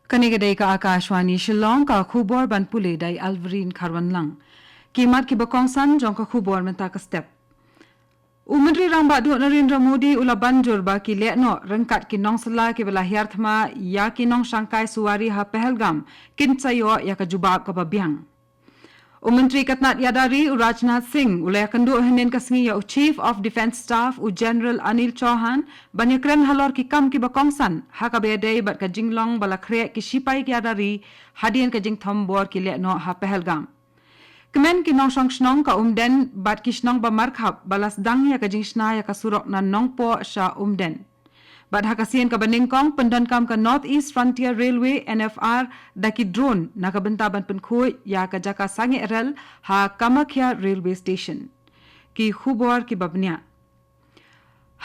Kanigadai ka Akashvani Shillong ka khubor ban pule dai Alvarin Kharwan lang. Kimat ki bakongsan jong ka khubor menta ka step. Menteri Ramba Duk Narendra Modi ula banjur ba ki lekno rengkat ki nong sela ki bela hiarthma ya ki nong Shanghai suwari ha Pahalgam kin sayo ya ka jubab ka babiang. Menteri Katnat Yadari Rajnath Singh ulai kandu henen kasngi ya Chief of Defence Staff u General Anil Chauhan banyakren halor ki kam ki bakongsan ha ka bedai bat ka jinglong bala kre ki sipai ki Yadari hadian ka jing thombor ki lekno ha Pahalgam. Kemen ki nong song snong ka umden bat ki snong ba markhap balas dang ya ka jing sna ya ka surok na nong po sha umden. Bat hakasian ka baningkong pendankam ka North East Frontier Railway NFR daki drone na ka bentaban penkhui ya ka jaka sangi rel ha Kamakhya Railway Station. Ki khubor ki babnya.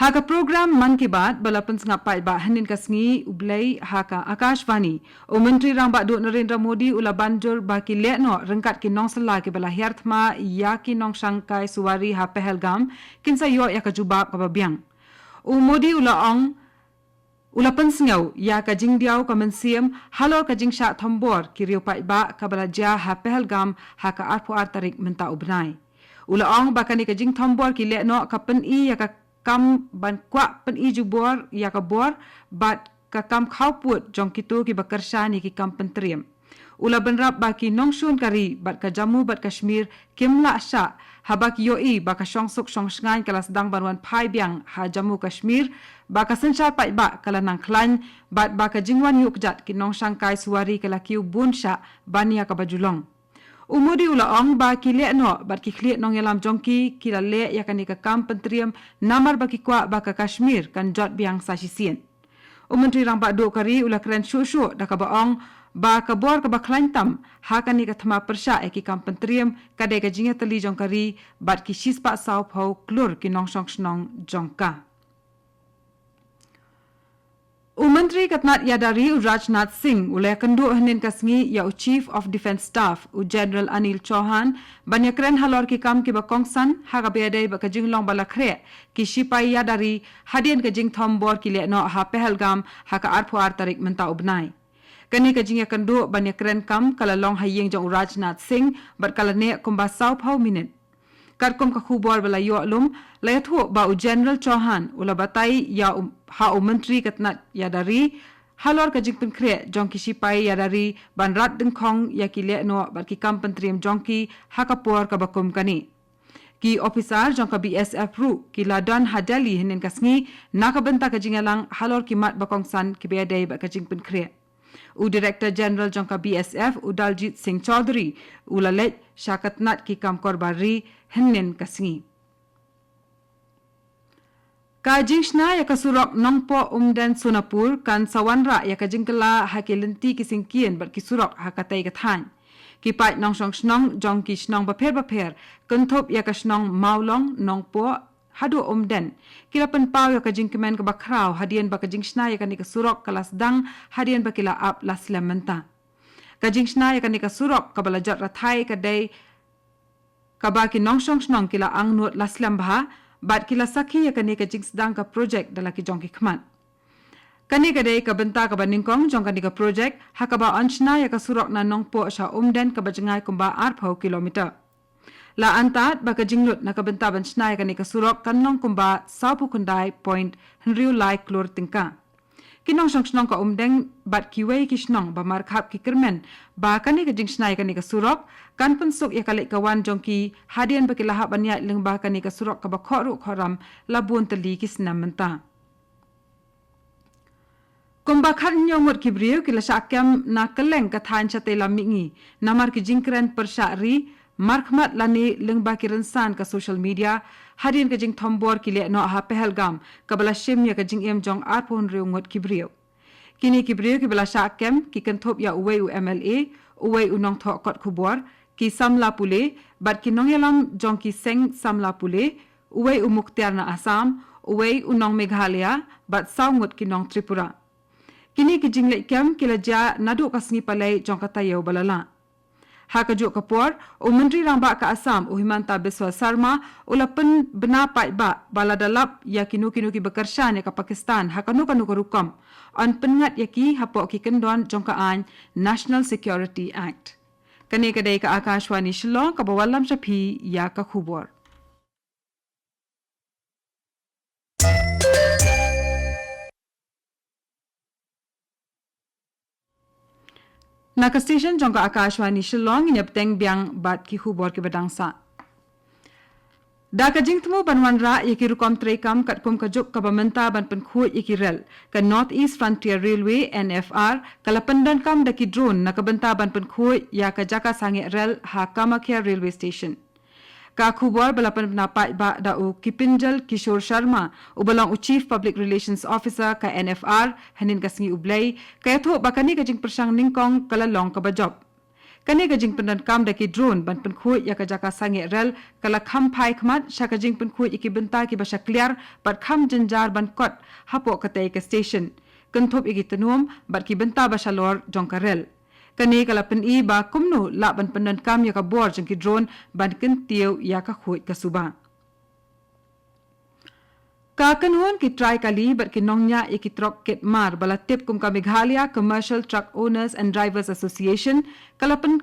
Ha ka program man ki baat bala pensngapai ba hanin kasngi ublai ha ka Akashvani o Menteri Ramba Duk Narendra Modi ula banjur ba ki lekno rengkat ki nong sela ki bala hiarthma ya ki nong Shanghai suwari ha Pahalgam kinsa yo ya ka jubab ka babiang. Modi ula pensngau ya ka jingdiau ka mensiam halor ka jingsha thombor ki riu pai ba ka bala ja ha Pahalgam ha ka arpu artarik menta ubnai. Ula ong ba kani ka jing thombor ki lekno ka pen I ya ka kam ban kwa pen I jubor ya ka bor bat ka kam khawput jong kitu ki bakarsa ni ki kam pentriam. Ula benrap ba ki nongshun kari bat ka Jammu bat Kashmir kimla sha habak yoi ba ka shongsuk shongsngan kala sedang banwan pai biang ha Jammu Kashmir ba ka senchar pai ba kala nang klan bat ba ka jingwan yukjat ki nong Shanghai suwari kala kiu bunsha bania ka bajulong. Modi ula ong ba ki lekno bat ki khliet nong yalam jongki ki la le ya kani ka kam pentriam namar ba ki kwa ba ka Kashmir kan jot biang sa sisien. Menteri Ramba Duk kari ula keren syuk da ka baong ba ka bor ka ba klantam ha kani ka thama persha ki kam pentriam kadai ka jinga tali jong kari bat ki shispa sau phau klur ki nong song snong jongka. Menteri Katnat Yadari Rajnath Singh ulai kandu hanin kasngi ya Chief of Defence Staff u General Anil Chauhan banyakren halor ki kam ki bakongsan ha ka bedai ba ka jinglong bala khre ki sipai Yadari hadian ka jing thombor ki lekno ha Pahalgam ha ka arpu artarik menta ubnai. Kani ka jing kandu banyakren kam kala long haying jong Rajnath Singh bat kala ne kumba sau phau minute. Karkom ka khubor bala yo alum layathu ba u General Chauhan ula batai ya ha Menteri Katnat Yadari halor ka jingpin kre jongki sipai Yadari ban rat dengkong ya ki lekno bat ki kam pentriam jongki ha ka por ka bakum kani. Ki officer jongka BSF ru ki ladan hadali hinin kasngi naka benta ka jingalang halor ki mat bakongsan ki bedai ba ka jingpin kre. Director General jongka BSF Daljit Singh Chaudhary ulalet syakatnat ki kam korbari henen kasngi. Ka jingshna ya ka surok nongpo umden Sunapur kan sawanra ya ka jingkala hakilenti ki singkien bat ki surok hakatai kathan. Ki pai nong song snong jong ki snong baper kenthop ya ka snong maulong nongpo hadu umden kila penpau ya ka jingkemen ka bakrau hadian ba ka jingshna ya ka ni ka surok kalas dang hadian ba kila ap laslam menta. Ka jingshna ya ka ni ka surok ka balajat rathai ka dai ka ba ki nong song snong kila ang nut laslam bah bat kila sakhi ya kani ka jingsdang ka project dala ki jongki khman. Kani ka dai ka benta ka baningkong jong kani ka project ha ka ba anchna ya ka surok na nongpo sha umden ka bajengai kumba arphau kilometer. La antat ba ka jinglut na ka benta banchna ya kani ka surok kan nong kumba sapu kundai point henriu lai klor tingka. Kinong song snong ka umdeng bat kiwei ki snong ba markhap ki kermen ba kani ka jingsna ya kani ka surok kan pensuk ya kalik kawan jongki hadian ba kilahap banyat leng ba kani ka surok ka ba khoru khoram labun tali ki snam menta. Kumba khan nyomot kibriu kila syakam na keleng ka than chate lamingi namar ki jingkren persyari markhmat lani leng ba ki rensan ka social media hadian ka jing thombor ki le no ha Pahalgam ka bala shim ya ka jing em jong arpon riu ngot kibriu. Kini kibriu ki bala syakam ki kenthop ya uwei u MLA uwei u nong thok kot khubor ki samla pule bat ki nong yalam jong ki seng samla pule uwei u Mukhtar na Assam uwei u nong Meghalaya bat saungut ki nong Tripura. Kini ki jingle kem kila ja nadu kasngi palai jong katayo balala. Ha ka juk kapor Menteri Ramba ka Assam Himanta Biswa Sarma ulapan bena pai ba baladalap ya kinu ki bekarshan ya ka Pakistan ha kanu ka rukam on pengat yaki hapok ki kendon jongkaan National Security Act. Kani kadai ka Akashvani Shillong ka bawalam shapi ya ka khubor. Naka station jongka Akashvani Shillong inyapteng biang bat ki khubor ki badangsa. Daka jing temu banwan ra yaki rukom trekam kat kum kajuk ka bamenta ban penkhu yaki rel ka North East Frontier Railway NFR kala pendan kam daki drone nakabenta ban penkhu ya ka jaka sange rel ha Kamakya Railway Station. Ka khubor balapan napai ba da u Kipinjal Kishore Sharma ubalang u Chief Public Relations Officer ka NFR hanin kasngi ublay kaya tho bakani ka jing persang ningkong kala long ka bajob. Kani kajing pendan kam daki drone ban penkhu ya ka jaka sange rel kala kham phai khmat sha kajing penkhu iki benta ki basha clear bat kham janjar ban kot hapo katai ka station kenthop iki tenum bat ki benta basha lor jongka rel kani kala pen I ba kumnu la ban pendan kam ya ka bor jong ki drone ban ken tiu ya ka khoi ka suba ka kanhon ki try kali bat ki nongnya iki trok ket mar bala tip kum ka Meghalaya Commercial Truck Owners and Drivers Association kalapan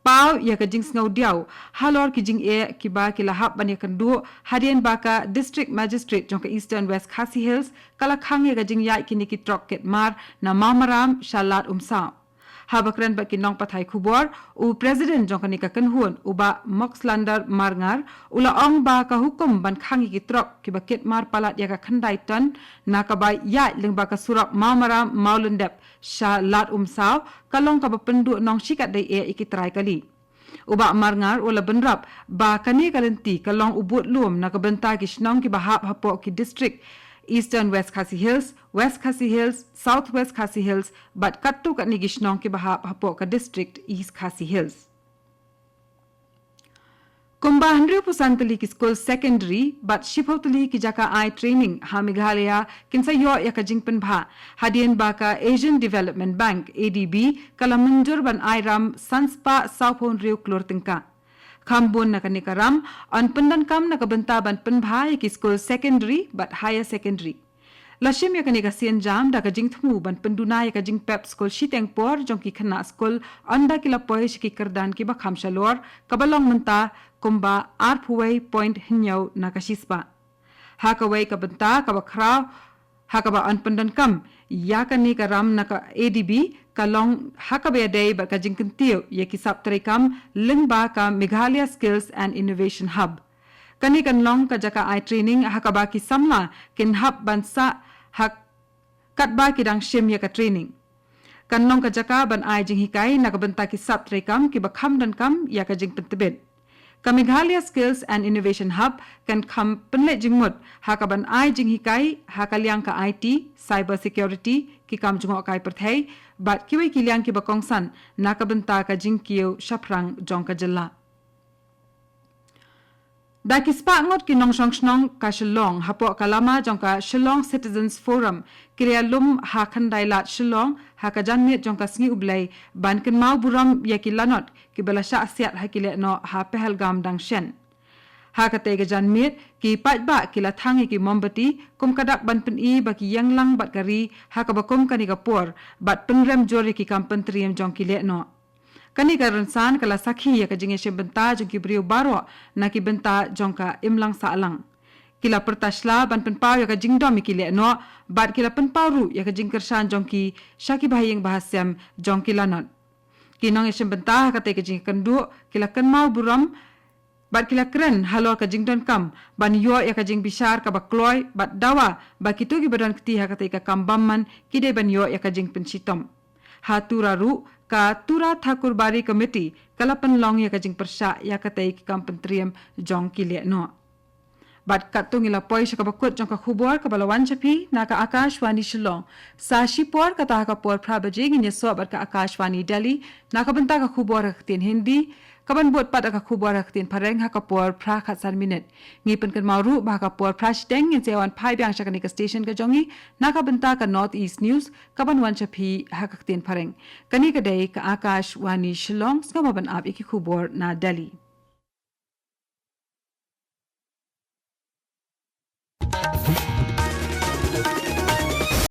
pau ya ka jing ngau diau halor ki jing e ki ba ki lahap ban ya kan du hadian ba ka district magistrate jong ka Eastern West Khasi Hills kala khang ya ka jing ya ki ni ki trok ket mar na mamaram shalat umsa habakran ba ki nong pathai khubor u president jong ka ni ka kanhon u ba Moxlander marngar ula ong ba ka hukum ban khang ki trok ki ba ket mar palat ya ka khandai tan na ka ba ya leng ba ka surak mamaram maulendep shalat umsa kalong ka ba pendu nong shikat dai e ikitrai kali uba marngar ula benrap ba kani kalenti kalong ubut lum na ka benta ki snong ki bahap hapo ki district Eastern West Khasi Hills, West Khasi Hills, Southwest Khasi Hills, but kattu kat ni gishnong ki bahap hapo ka district East Khasi Hills. Kumba 100% tali ki school secondary, but shipho tali ki jaka I training ha Meghalaya kinsa yo ya ka jingpen bha hadien ba ka Asian Development Bank ADB kala munjur ban Iram Sanspa Southon Rio Klortingka. Khambon na kanikaram on pendan kam na kabenta ban penbhai ki school secondary but higher secondary. Lashim ya kanika sian jam da ka jing thmu ban penduna ya ka jing pep school shiteng por jong ki khana school anda kila poish ki kardan ki ba khamshalor kabalong menta kumba arphuway point hinyau na ka shispa. Hakaway ka benta ka bakhra hakaba on pendan kam ya kanika ram na ka ADB kalong hakabe day ba ka jingkin tiu ye ki sap trekam lingba ka Meghalaya Skills and Innovation Hub kani kan long ka jaka I training hakaba ki samla kin hub bansa hak katba ki dang shim ye ka training kan long ka jaka ban I jing hikai na ka banta ki sap trekam ki ba kham dan kam ya ka jing pentebet ka Meghalaya Skills and Innovation Hub kan kham penle jingmut hakaban I jing hikai hakaliang ka IT cyber security ki kam jungo kai perthai bat kiwi kiliang ki bakongsan nakabenta ka jingkiu shaprang jongka jella da kispa ngot ki nong shnong ka Shillong hapo kalama jongka Shillong Citizens Forum kiria lum ha khandailat Shillong ha ka janmit jongka sngi ublai ban ken mau buram ya ki lanot ki balasha asiat ha kile no ha pehelgam dang shen ha ka te ga janmit ki patba ki la thangi ki mombati kum kadak ban pen I ba ki yanglang bat kari ha ka bakum kani ka por bat penrem jori ki kampentriam jong ki le no kani ka ransan kala sakhi ya ka jinge she benta jong ki brio baro na ki benta jong ka imlang sa alang kila pertashla ban pen paw ya ka jingdom ki le no bat kila pen pawru ya ka jingkersan jong ki shaki bahayeng bahasyam jong ki lanot kinong she benta ka te ka jing kandu kila kan mau buram bat kila keren halor ka jingdon kam ban yo ya ka jing bishar ka bakloy bat dawa ba kitu gi badan kti ha ka te ka kambamman kide ban yo ya ka jing pensitom ha turaru ka tura thakur bari committee kalapan long ya ka jing persha ya ka te ki kampentriam jong ki le no bat katung ila poi ka bakut jong ka khubor ka balawan chapi na ka Akashvani Shillong sa shipor ka ta ka por phrabaje gi ne so bat ka Akashvani Delhi na ka banta ka khubor ka tin Hindi kaban bot pat ka khubor ka tin pareng ha ka por phra khat san minute ngi pen kan maru ba ka por phra steng in sewan phai byang sha ka ni ka station ka jongi na ka banta ka North East News kaban wan chapi ha ka tin pareng kani ka dei ka Akashvani Shillong ska ban ab iki khubor na Delhi